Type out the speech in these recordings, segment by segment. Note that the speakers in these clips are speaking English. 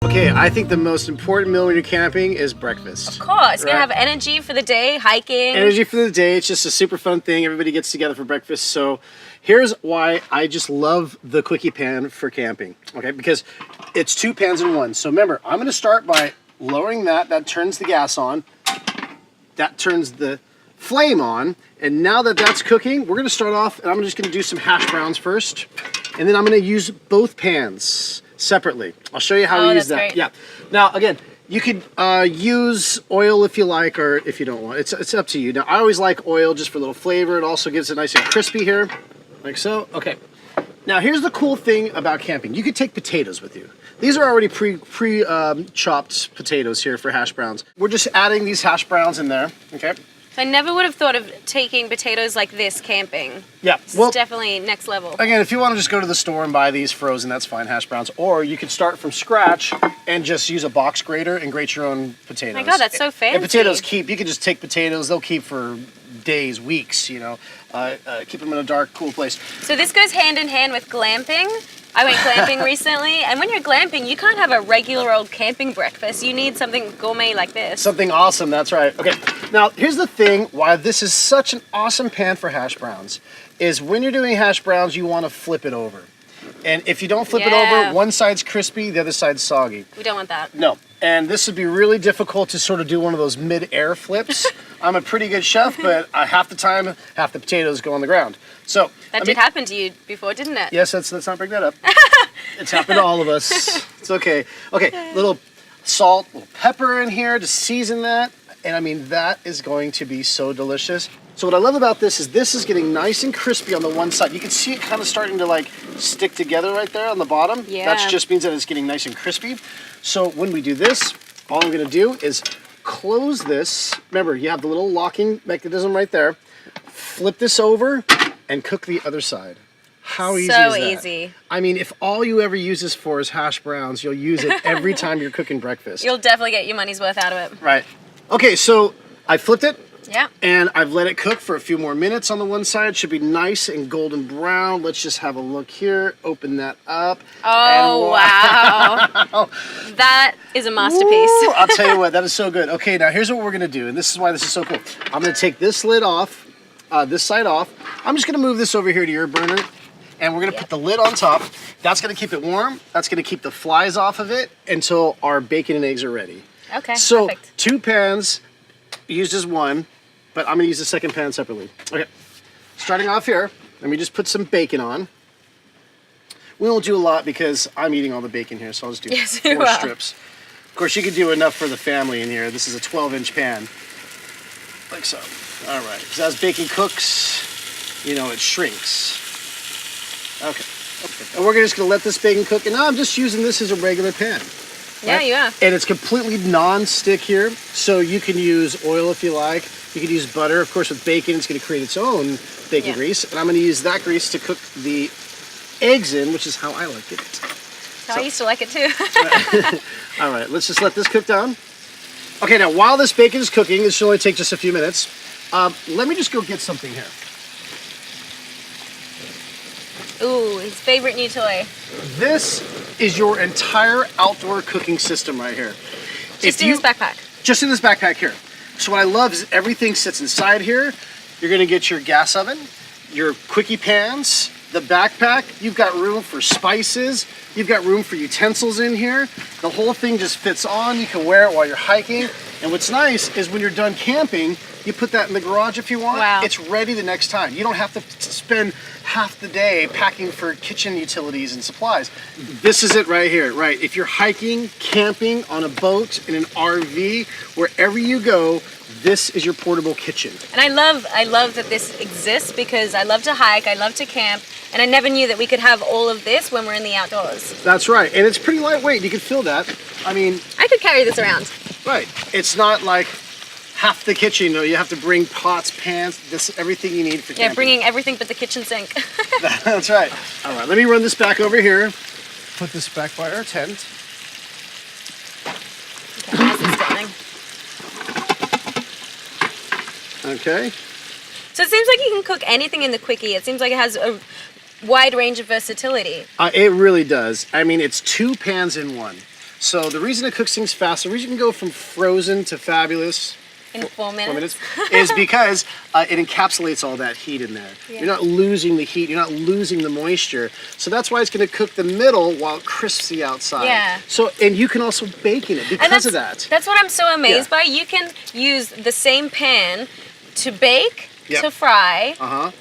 Okay, I think the most important meal when you're camping is breakfast. Of course, you're gonna have energy for the day, hiking. Energy for the day. It's just a super fun thing. Everybody gets together for breakfast. So here's why I just love the Quicky pan for camping. Okay, because it's 2 pans in one. So remember, I'm gonna start by lowering that. That turns the gas on. That turns the flame on. And now that that's cooking, we're gonna start off, and I'm just gonna do some hash browns first. And then I'm gonna use both pans separately. I'll show you how we use that. Great. Yeah. Now again, you could use oil if you like, or if you don't want. It's up to you. Now I always like oil just for a little flavor. It also gives it nice and crispy here, like so. Okay. Now here's the cool thing about camping. You could take potatoes with you. These are already chopped potatoes here for hash browns. We're just adding these hash browns in there. Okay. I never would have thought of taking potatoes like this camping. Yeah, well, it's definitely next level. Again, if you want to just go to the store and buy these frozen, that's fine, hash browns. Or you could start from scratch and just use a box grater and grate your own potatoes. Oh my God, that's so fancy. And potatoes keep, you can just take potatoes, they'll keep for days, weeks, you know. Keep them in a dark, cool place. So this goes hand in hand with glamping. I went glamping recently, and when you're glamping, you can't have a regular old camping breakfast. You need something gourmet like this. Something awesome, that's right. Okay, now here's the thing why this is such an awesome pan for hash browns, is when you're doing hash browns, you want to flip it over. And if you don't flip it over, one side's crispy, the other side's soggy. We don't want that. No, and this would be really difficult to sort of do one of those mid-air flips. I'm a pretty good chef, but half the time, half the potatoes go on the ground. So that did happen to you before, didn't it? Yes, let's not bring that up. It's happened to all of us. It's okay. Okay, little salt, little pepper in here to season that. And I mean, that is going to be so delicious. So what I love about this is getting nice and crispy on the one side. You can see it kind of starting to like stick together right there on the bottom. Yeah. That just means that it's getting nice and crispy. So when we do this, all I'm gonna do is close this. Remember, you have the little locking mechanism right there. Flip this over and cook the other side. How easy is that? So easy. I mean, if all you ever use this for is hash browns, you'll use it every time you're cooking breakfast. You'll definitely get your money's worth out of it. Right. Okay, so I flipped it. Yeah. And I've let it cook for a few more minutes on the one side. It should be nice and golden brown. Let's just have a look here. Open that up. Oh, wow. That is a masterpiece. Ooh, I'll tell you what, that is so good. Okay, now here's what we're going to do, and this is why this is so cool. I'm going to take this lid off, this side off. I'm just going to move this over here to your burner, and we're going to put the lid on top. That's going to keep it warm. That's going to keep the flies off of it until our bacon and eggs are ready. Okay, so perfect. 2 pans used as one, but I'm going to use the second pan separately. Okay, starting off here, let me just put some bacon on. We won't do a lot because I'm eating all the bacon here, so I'll just do 4 strips. Of course, you could do enough for the family in here. This is a 12-inch pan, like so. All right, because as bacon cooks, you know, it shrinks. Okay, and we're just going to let this bacon cook, and now I'm just using this as a regular pan. Yeah, you are. And it's completely non-stick here, so you can use oil if you like. You can use butter. Of course, with bacon, it's going to create its own bacon grease. And I'm going to use that grease to cook the eggs in, which is how I like it. I used to like it too. All right, let's just let this cook down. Okay, now while this bacon is cooking, this should only take just a few minutes. Let me just go get something here. Ooh, his favorite new toy. This is your entire outdoor cooking system right here. Just in this backpack? Just in this backpack here. So what I love is everything sits inside here. You're gonna get your gas oven, your Quicky pans, the backpack. You've got room for spices. You've got room for utensils in here. The whole thing just fits on. You can wear it while you're hiking. And what's nice is when you're done camping, you put that in the garage if you want. Wow. It's ready the next time. You don't have to spend half the day packing for kitchen utilities and supplies. This is it right here, right? If you're hiking, camping, on a boat, in an RV, wherever you go, this is your portable kitchen. And I love that this exists because I love to hike, I love to camp, and I never knew that we could have all of this when we're in the outdoors. That's right, and it's pretty lightweight. You can fill that. I mean, I could carry this around. Right. It's not like half the kitchen. You have to bring pots, pans, everything you need for camping. Yeah, bringing everything but the kitchen sink. That's right. All right, let me run this back over here. Put this back by our tent. Okay, nice and stunning. Okay. So it seems like you can cook anything in the Quicky. It seems like it has a wide range of versatility. It really does. I mean, it's 2 pans in one. So the reason it cooks things fast, the reason you can go from frozen to fabulous In 4 minutes. is because it encapsulates all that heat in there. Yeah. You're not losing the heat, you're not losing the moisture. So that's why it's going to cook the middle while it crisps the outside. Yeah. So, and you can also bake in it because of that. That's what I'm so amazed Yeah. by. You can use the same pan to bake, Yep. to fry,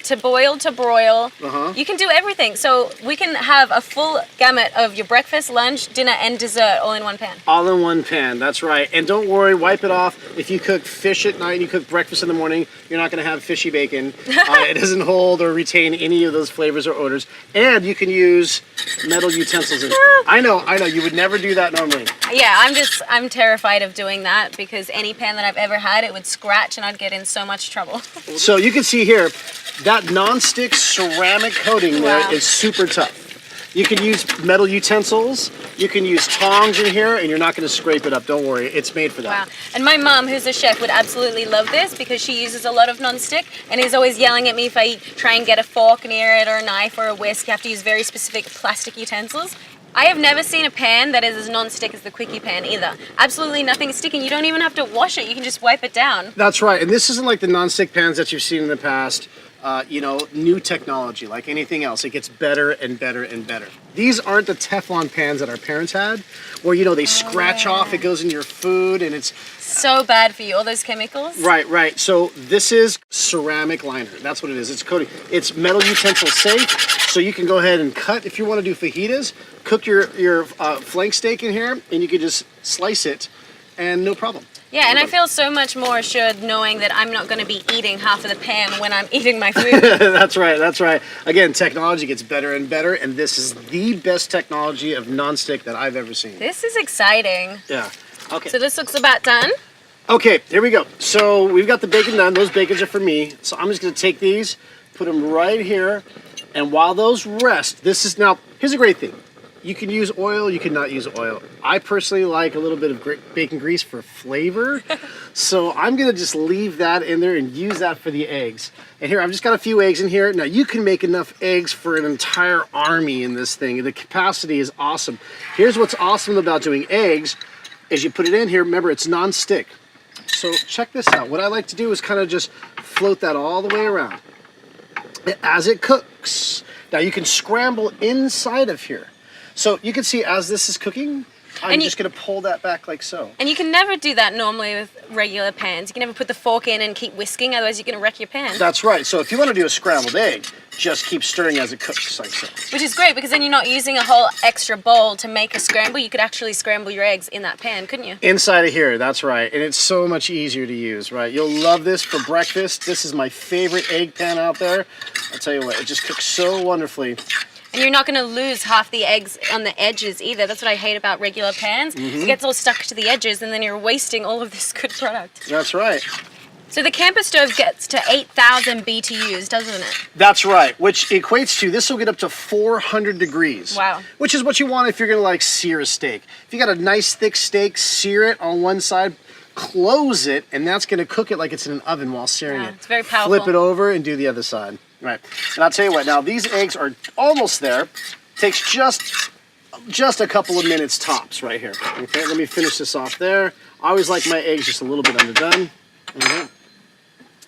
to boil, to broil. You can do everything. So we can have a full gamut of your breakfast, lunch, dinner, and dessert all in one pan. All in one pan, that's right. And don't worry, wipe it off. If you cook fish at night and you cook breakfast in the morning, you're not going to have fishy bacon. It doesn't hold or retain any of those flavors or odors. And you can use metal utensils in it. I know, you would never do that normally. Yeah, I'm terrified of doing that because any pan that I've ever had, it would scratch and I'd get in so much trouble. So you can see here, that non-stick ceramic coating there Wow. is super tough. You can use metal utensils, you can use tongs in here, and you're not going to scrape it up. Don't worry, it's made for that. Wow. And my mum, who's a chef, would absolutely love this because she uses a lot of non-stick and is always yelling at me if I try and get a fork near it or a knife or a whisk. You have to use very specific plastic utensils. I have never seen a pan that is as non-stick as the Quicky pan either. Absolutely nothing is sticking. You don't even have to wash it. You can just wipe it down. That's right, and this isn't like the non-stick pans that you've seen in the past. New technology, like anything else, it gets better and better and better. These aren't the Teflon pans that our parents had, where, they scratch off, it goes into your food, and it's... So bad for you, all those chemicals. Right. So this is ceramic liner. That's what it is. It's coating. It's metal utensil safe, so you can go ahead and cut if you want to do fajitas. Cook your flank steak in here, and you can just slice it, and no problem. Yeah, and I feel so much more assured knowing that I'm not going to be eating half of the pan when I'm eating my food. That's right. Again, technology gets better and better, and this is the best technology of nonstick that I've ever seen. This is exciting. Yeah. Okay. So this looks about done. Okay, here we go. So we've got the bacon done. Those bacons are for me. So I'm just going to take these, put them right here, and while those rest, here's a great thing. You can use oil, you can not use oil. I personally like a little bit of bacon grease for flavor. So I'm gonna just leave that in there and use that for the eggs. And here, I've just got a few eggs in here. Now you can make enough eggs for an entire army in this thing. The capacity is awesome. Here's what's awesome about doing eggs, is you put it in here, remember it's non-stick. So check this out. What I like to do is kind of just float that all the way around as it cooks. Now you can scramble inside of here. So you can see as this is cooking, I'm just going to pull that back like so. And you can never do that normally with regular pans. You can never put the fork in and keep whisking, otherwise you're going to wreck your pan. That's right. So if you want to do a scrambled egg, just keep stirring as it cooks like so. Which is great because then you're not using a whole extra bowl to make a scramble. You could actually scramble your eggs in that pan, couldn't you? Inside of here, that's right. And it's so much easier to use, right? You'll love this for breakfast. This is my favorite egg pan out there. I'll tell you what, it just cooks so wonderfully. And you're not going to lose half the eggs on the edges either. That's what I hate about regular pans. It gets all stuck to the edges and then you're wasting all of this good product. That's right. So the camper stove gets to 8,000 BTUs, doesn't it? That's right, which equates to, this will get up to 400 degrees. Wow. Which is what you want if you're going to sear a steak. If you got a nice thick steak, sear it on one side, close it, and that's going to cook it like it's in an oven while searing it. It's very powerful. Flip it over and do the other side. Right. And I'll tell you what, now these eggs are almost there. Takes just a couple of minutes tops right here. Okay, let me finish this off there. I always like my eggs just a little bit underdone. Okay.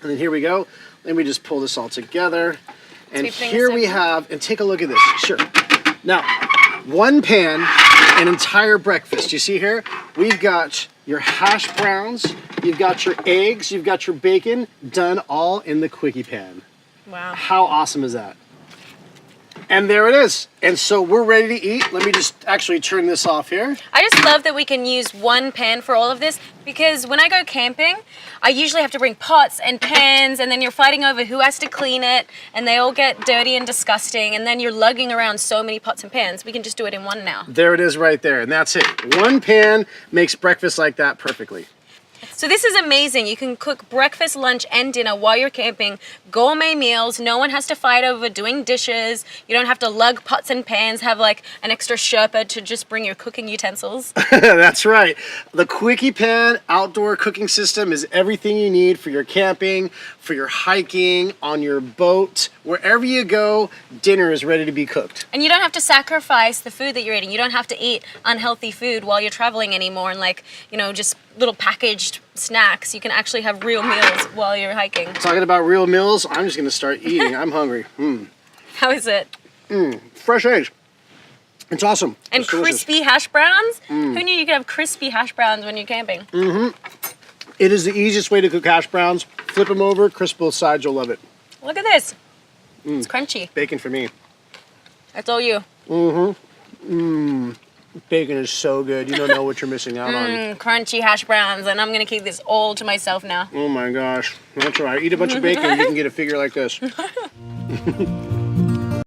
And then here we go. Let me just pull this all together. And here we have, and take a look at this. Sure. Now, one pan, an entire breakfast. You see here? We've got your hash browns, you've got your eggs, you've got your bacon, done all in the Quicky pan. Wow. How awesome is that? And there it is. And so we're ready to eat. Let me just actually turn this off here. I just love that we can use one pan for all of this because when I go camping, I usually have to bring pots and pans and then you're fighting over who has to clean it and they all get dirty and disgusting and then you're lugging around so many pots and pans. We can just do it in one now. There it is right there. And that's it. One pan makes breakfast like that perfectly. So this is amazing. You can cook breakfast, lunch, and dinner while you're camping. Gourmet meals. No one has to fight over doing dishes. You don't have to lug pots and pans, have like an extra Sherpa to just bring your cooking utensils. That's right. The Quicky Pan outdoor cooking system is everything you need for your camping, for your hiking, on your boat. Wherever you go, dinner is ready to be cooked. And you don't have to sacrifice the food that you're eating. You don't have to eat unhealthy food while you're traveling anymore and like, you know, just little packaged snacks. You can actually have real meals while you're hiking. Talking about real meals, I'm just going to start eating. I'm hungry. How is it? Fresh eggs. It's awesome. And It's delicious. crispy hash browns? Who knew you could have crispy hash browns when you're camping? It is the easiest way to cook hash browns. Flip them over, crisp both sides, you'll love it. Look at this. It's crunchy. Bacon for me. That's all you. Bacon is so good. You don't know what you're missing out on. Crunchy hash browns, and I'm gonna keep this all to myself now. Oh my gosh. That's right. Eat a bunch of bacon and you can get a figure like this.